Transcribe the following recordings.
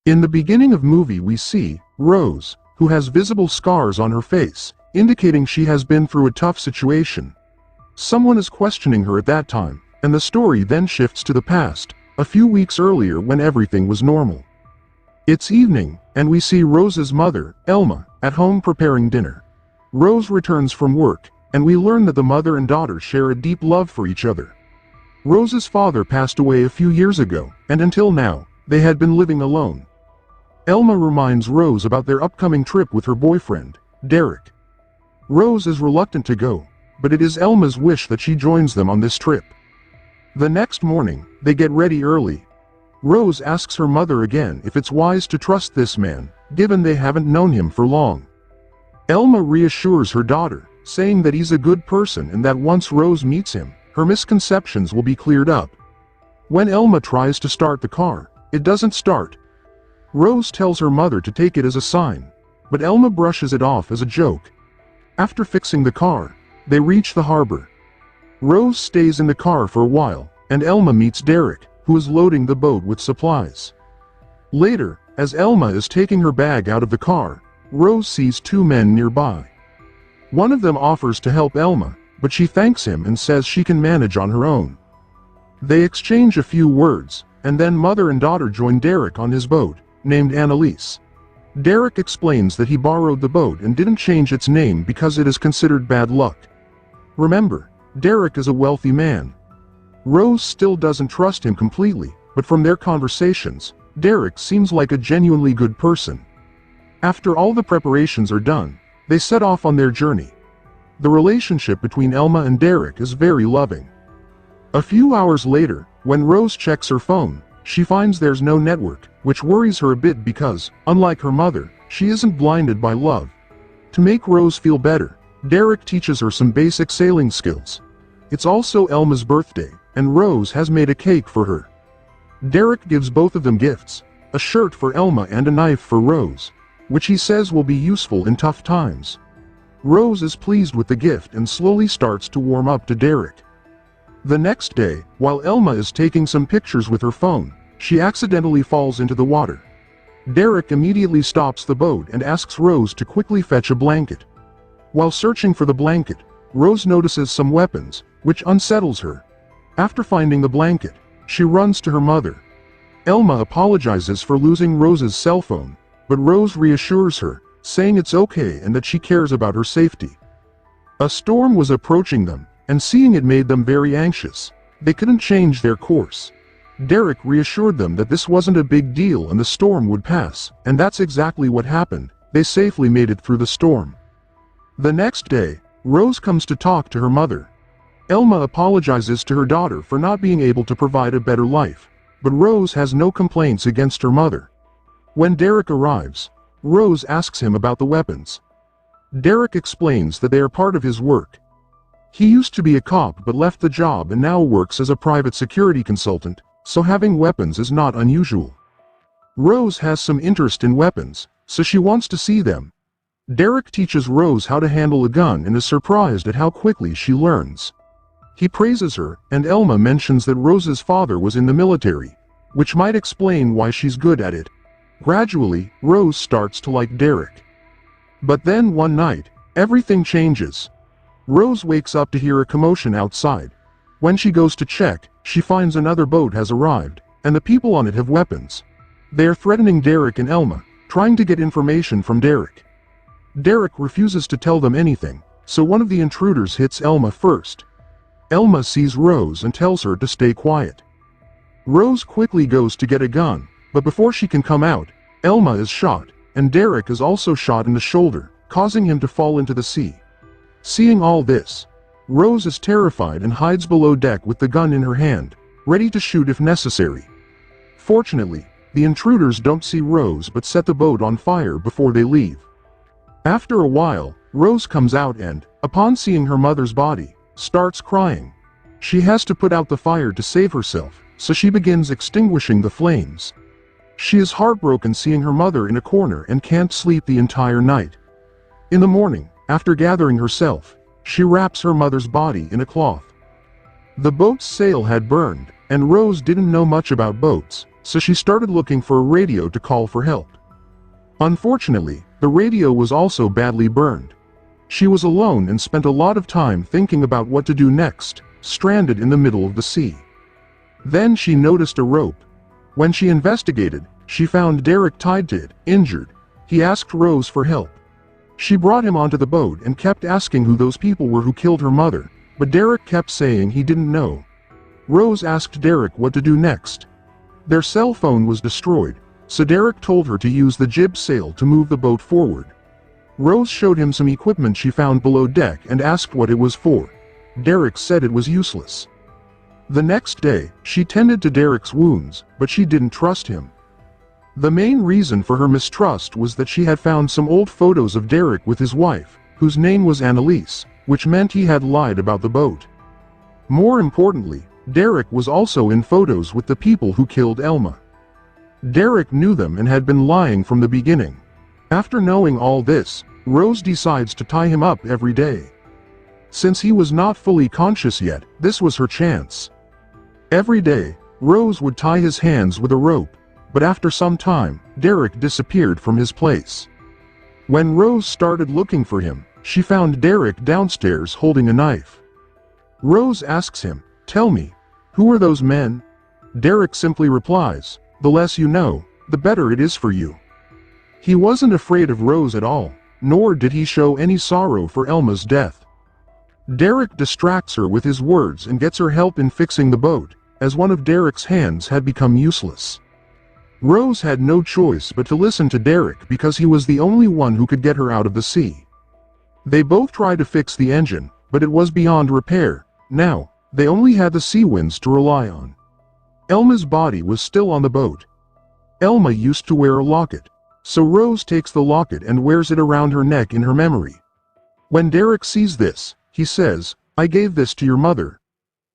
In the beginning of movie we see Rose, who has visible scars on her face, indicating she has been through a tough situation. Someone is questioning her at that time, and the story then shifts to the past, a few weeks earlier when everything was normal. It's evening, and we see Rose's mother, Elma, at home preparing dinner. Rose returns from work, and we learn that the mother and daughter share a deep love for each other. Rose's father passed away a few years ago, and until now, they had been living alone. Elma reminds Rose about their upcoming trip with her boyfriend, Derek. Rose is reluctant to go, but it is Elma's wish that she joins them on this trip. The next morning, they get ready early. Rose asks her mother again if it's wise to trust this man, given they haven't known him for long. Elma reassures her daughter, saying that he's a good person and that once Rose meets him, her misconceptions will be cleared up. When Elma tries to start the car, it doesn't start. Rose tells her mother to take it as a sign, but Elma brushes it off as a joke. After fixing the car, they reach the harbor. Rose stays in the car for a while, and Elma meets Derek, who is loading the boat with supplies. Later, as Elma is taking her bag out of the car, Rose sees two men nearby. One of them offers to help Elma, but she thanks him and says she can manage on her own. They exchange a few words, and then mother and daughter join Derek on his boat, named Annalise. Derek explains that he borrowed the boat and didn't change its name because it is considered bad luck. Remember, Derek is a wealthy man. Rose still doesn't trust him completely, but from their conversations, Derek seems like a genuinely good person. After all the preparations are done, they set off on their journey. The relationship between Elma and Derek is very loving. A few hours later, when Rose checks her phone, she finds there's no network, which worries her a bit because, unlike her mother, she isn't blinded by love. To make Rose feel better, Derek teaches her some basic sailing skills. It's also Elma's birthday, and Rose has made a cake for her. Derek gives both of them gifts, a shirt for Elma and a knife for Rose, which he says will be useful in tough times. Rose is pleased with the gift and slowly starts to warm up to Derek. The next day, while Elma is taking some pictures with her phone, she accidentally falls into the water. Derek immediately stops the boat and asks Rose to quickly fetch a blanket. While searching for the blanket, Rose notices some weapons, which unsettles her. After finding the blanket, she runs to her mother. Elma apologizes for losing Rose's cell phone, but Rose reassures her, saying it's okay and that she cares about her safety. A storm was approaching them, and seeing it made them very anxious. They couldn't change their course. Derek reassured them that this wasn't a big deal and the storm would pass, and that's exactly what happened. They safely made it through the storm. The next day, Rose comes to talk to her mother. Elma apologizes to her daughter for not being able to provide a better life, but Rose has no complaints against her mother. When Derek arrives, Rose asks him about the weapons. Derek explains that they are part of his work. He used to be a cop but left the job and now works as a private security consultant, so having weapons is not unusual. Rose has some interest in weapons, so she wants to see them. Derek teaches Rose how to handle a gun and is surprised at how quickly she learns. He praises her, and Elma mentions that Rose's father was in the military, which might explain why she's good at it. Gradually, Rose starts to like Derek. But then one night, everything changes. Rose wakes up to hear a commotion outside. When she goes to check, she finds another boat has arrived, and the people on it have weapons. They are threatening Derek and Elma, trying to get information from Derek. Derek refuses to tell them anything, so one of the intruders hits Elma first. Elma sees Rose and tells her to stay quiet. Rose quickly goes to get a gun, but before she can come out, Elma is shot, and Derek is also shot in the shoulder, causing him to fall into the sea. Seeing all this, Rose is terrified and hides below deck with the gun in her hand, ready to shoot if necessary. Fortunately, the intruders don't see Rose but set the boat on fire before they leave. After a while, Rose comes out and, upon seeing her mother's body, starts crying. She has to put out the fire to save herself, so she begins extinguishing the flames. She is heartbroken seeing her mother in a corner and can't sleep the entire night. In the morning, after gathering herself, she wraps her mother's body in a cloth. The boat's sail had burned, and Rose didn't know much about boats, so she started looking for a radio to call for help. Unfortunately, the radio was also badly burned. She was alone and spent a lot of time thinking about what to do next, stranded in the middle of the sea. Then she noticed a rope. When she investigated, she found Derek tied to it, injured. He asked Rose for help. She brought him onto the boat and kept asking who those people were who killed her mother, but Derek kept saying he didn't know. Rose asked Derek what to do next. Their cell phone was destroyed, so Derek told her to use the jib sail to move the boat forward. Rose showed him some equipment she found below deck and asked what it was for. Derek said it was useless. The next day, she tended to Derek's wounds, but she didn't trust him. The main reason for her mistrust was that she had found some old photos of Derek with his wife, whose name was Annalise, which meant he had lied about the boat. More importantly, Derek was also in photos with the people who killed Elma. Derek knew them and had been lying from the beginning. After knowing all this, Rose decides to tie him up every day. Since he was not fully conscious yet, this was her chance. Every day, Rose would tie his hands with a rope, but after some time, Derek disappeared from his place. When Rose started looking for him, she found Derek downstairs holding a knife. Rose asks him, "Tell me, who are those men?" Derek simply replies, "The less you know, the better it is for you." He wasn't afraid of Rose at all, nor did he show any sorrow for Elma's death. Derek distracts her with his words and gets her help in fixing the boat, as one of Derek's hands had become useless. Rose had no choice but to listen to Derek because he was the only one who could get her out of the sea. They both tried to fix the engine, but it was beyond repair. Now, they only had the sea winds to rely on. Elma's body was still on the boat. Elma used to wear a locket, so Rose takes the locket and wears it around her neck in her memory. When Derek sees this, he says, "I gave this to your mother."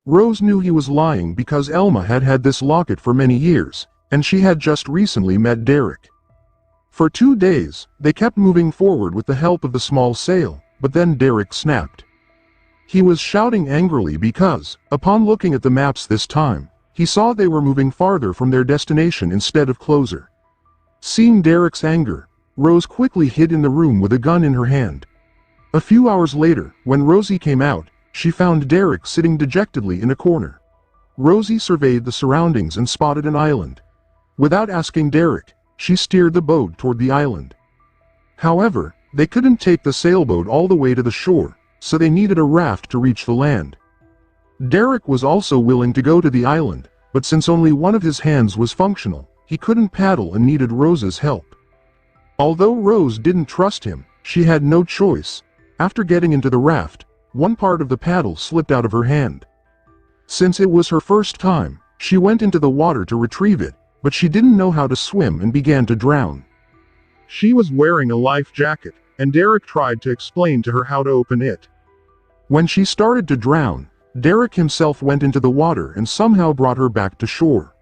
Rose knew he was lying because Elma had had this locket for many years, and she had just recently met Derek. For 2 days, they kept moving forward with the help of the small sail, but then Derek snapped. He was shouting angrily because, upon looking at the maps this time, he saw they were moving farther from their destination instead of closer. Seeing Derek's anger, Rose quickly hid in the room with a gun in her hand. A few hours later, when Rosie came out, she found Derek sitting dejectedly in a corner. Rosie surveyed the surroundings and spotted an island. Without asking Derek, she steered the boat toward the island. However, they couldn't take the sailboat all the way to the shore, so they needed a raft to reach the land. Derek was also willing to go to the island, but since only one of his hands was functional, he couldn't paddle and needed Rose's help. Although Rose didn't trust him, she had no choice. After getting into the raft, one part of the paddle slipped out of her hand. Since it was her first time, she went into the water to retrieve it, but she didn't know how to swim and began to drown. She was wearing a life jacket, and Derek tried to explain to her how to open it. When she started to drown, Derek himself went into the water and somehow brought her back to shore.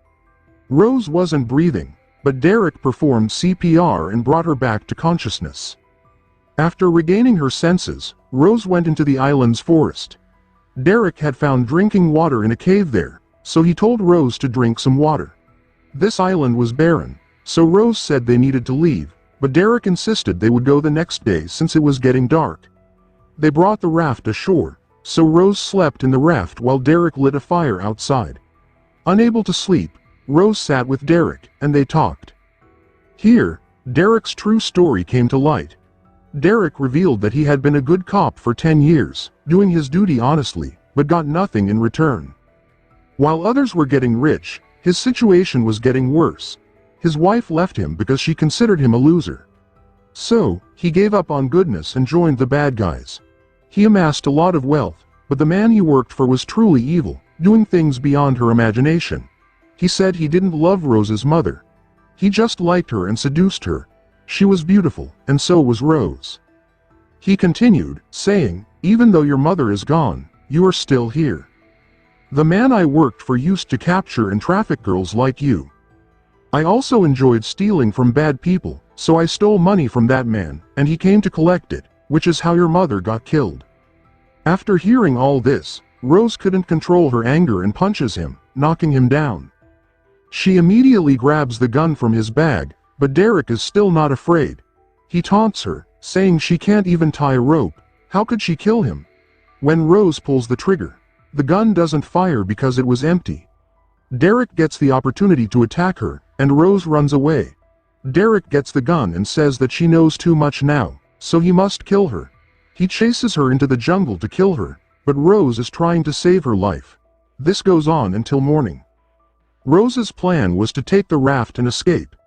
Rose wasn't breathing, but Derek performed CPR and brought her back to consciousness. After regaining her senses, Rose went into the island's forest. Derek had found drinking water in a cave there, so he told Rose to drink some water. This island was barren, so Rose said they needed to leave, but Derek insisted they would go the next day since it was getting dark. They brought the raft ashore, so Rose slept in the raft while Derek lit a fire outside. Unable to sleep, Rose sat with Derek, and they talked. Here, Derek's true story came to light. Derek revealed that he had been a good cop for 10 years, doing his duty honestly, but got nothing in return. While others were getting rich, his situation was getting worse. His wife left him because she considered him a loser. So, he gave up on goodness and joined the bad guys. He amassed a lot of wealth, but the man he worked for was truly evil, doing things beyond her imagination. He said he didn't love Rose's mother. He just liked her and seduced her. She was beautiful, and so was Rose. He continued, saying, "Even though your mother is gone, you are still here. The man I worked for used to capture and traffic girls like you. I also enjoyed stealing from bad people, so I stole money from that man, and he came to collect it, which is how your mother got killed." After hearing all this, Rose couldn't control her anger and punches him, knocking him down. She immediately grabs the gun from his bag, but Derek is still not afraid. He taunts her, saying she can't even tie a rope. How could she kill him? When Rose pulls the trigger, the gun doesn't fire because it was empty. Derek gets the opportunity to attack her, and Rose runs away. Derek gets the gun and says that she knows too much now, so he must kill her. He chases her into the jungle to kill her, but Rose is trying to save her life. This goes on until morning. Rose's plan was to take the raft and escape.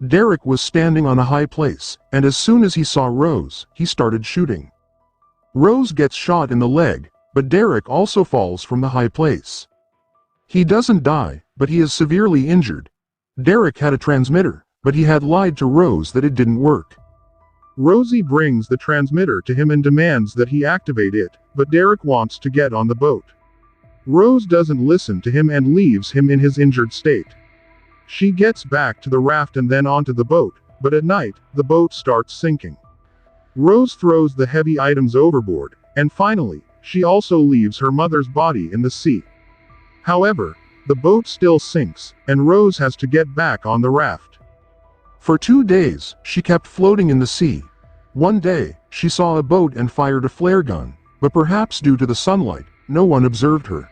Derek was standing on a high place, and as soon as he saw Rose, he started shooting. Rose gets shot in the leg, but Derek also falls from the high place. He doesn't die, but he is severely injured. Derek had a transmitter, but he had lied to Rose that it didn't work. Rosie brings the transmitter to him and demands that he activate it, but Derek wants to get on the boat. Rose doesn't listen to him and leaves him in his injured state. She gets back to the raft and then onto the boat, but at night, the boat starts sinking. Rose throws the heavy items overboard, and finally, she also leaves her mother's body in the sea. However, the boat still sinks, and Rose has to get back on the raft. For 2 days, she kept floating in the sea. One day, she saw a boat and fired a flare gun, but perhaps due to the sunlight, no one observed her.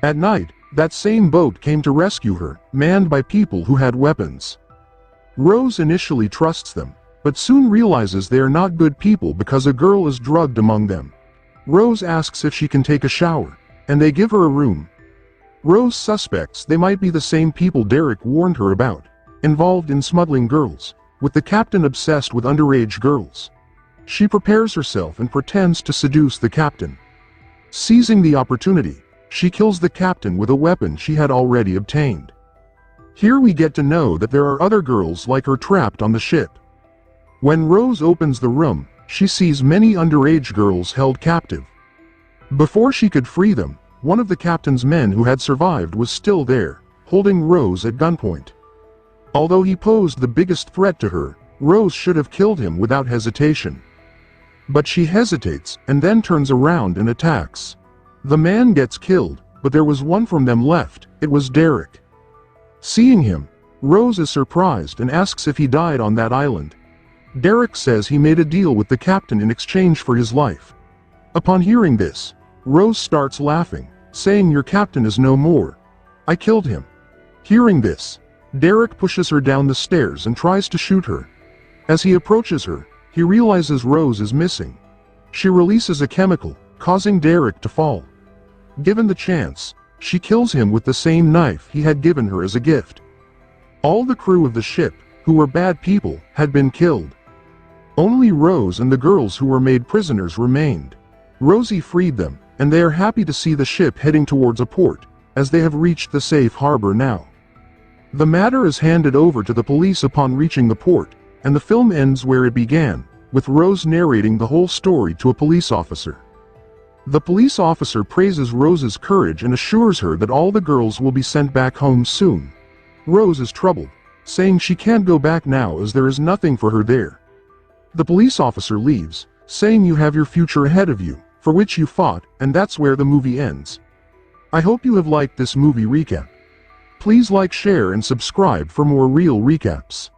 At night, that same boat came to rescue her, manned by people who had weapons. Rose initially trusts them, but soon realizes they are not good people because a girl is drugged among them. Rose asks if she can take a shower, and they give her a room. Rose suspects they might be the same people Derek warned her about, involved in smuggling girls, with the captain obsessed with underage girls. She prepares herself and pretends to seduce the captain. Seizing the opportunity, she kills the captain with a weapon she had already obtained. Here we get to know that there are other girls like her trapped on the ship. When Rose opens the room, she sees many underage girls held captive. Before she could free them, one of the captain's men who had survived was still there, holding Rose at gunpoint. Although he posed the biggest threat to her, Rose should have killed him without hesitation. But she hesitates and then turns around and attacks. The man gets killed, but there was one from them left. It was Derek. Seeing him, Rose is surprised and asks if he died on that island. Derek says he made a deal with the captain in exchange for his life. Upon hearing this, Rose starts laughing, saying, "Your captain is no more. I killed him." Hearing this, Derek pushes her down the stairs and tries to shoot her. As he approaches her, he realizes Rose is missing. She releases a chemical, causing Derek to fall. Given the chance, she kills him with the same knife he had given her as a gift. All the crew of the ship, who were bad people, had been killed. Only Rose and the girls who were made prisoners remained. Rosie freed them, and they are happy to see the ship heading towards a port, as they have reached the safe harbor now. The matter is handed over to the police upon reaching the port, and the film ends where it began, with Rose narrating the whole story to a police officer. The police officer praises Rose's courage and assures her that all the girls will be sent back home soon. Rose is troubled, saying she can't go back now as there is nothing for her there. The police officer leaves, saying you have your future ahead of you, for which you fought, and that's where the movie ends. I hope you have liked this movie recap. Please like, share and subscribe for more real recaps.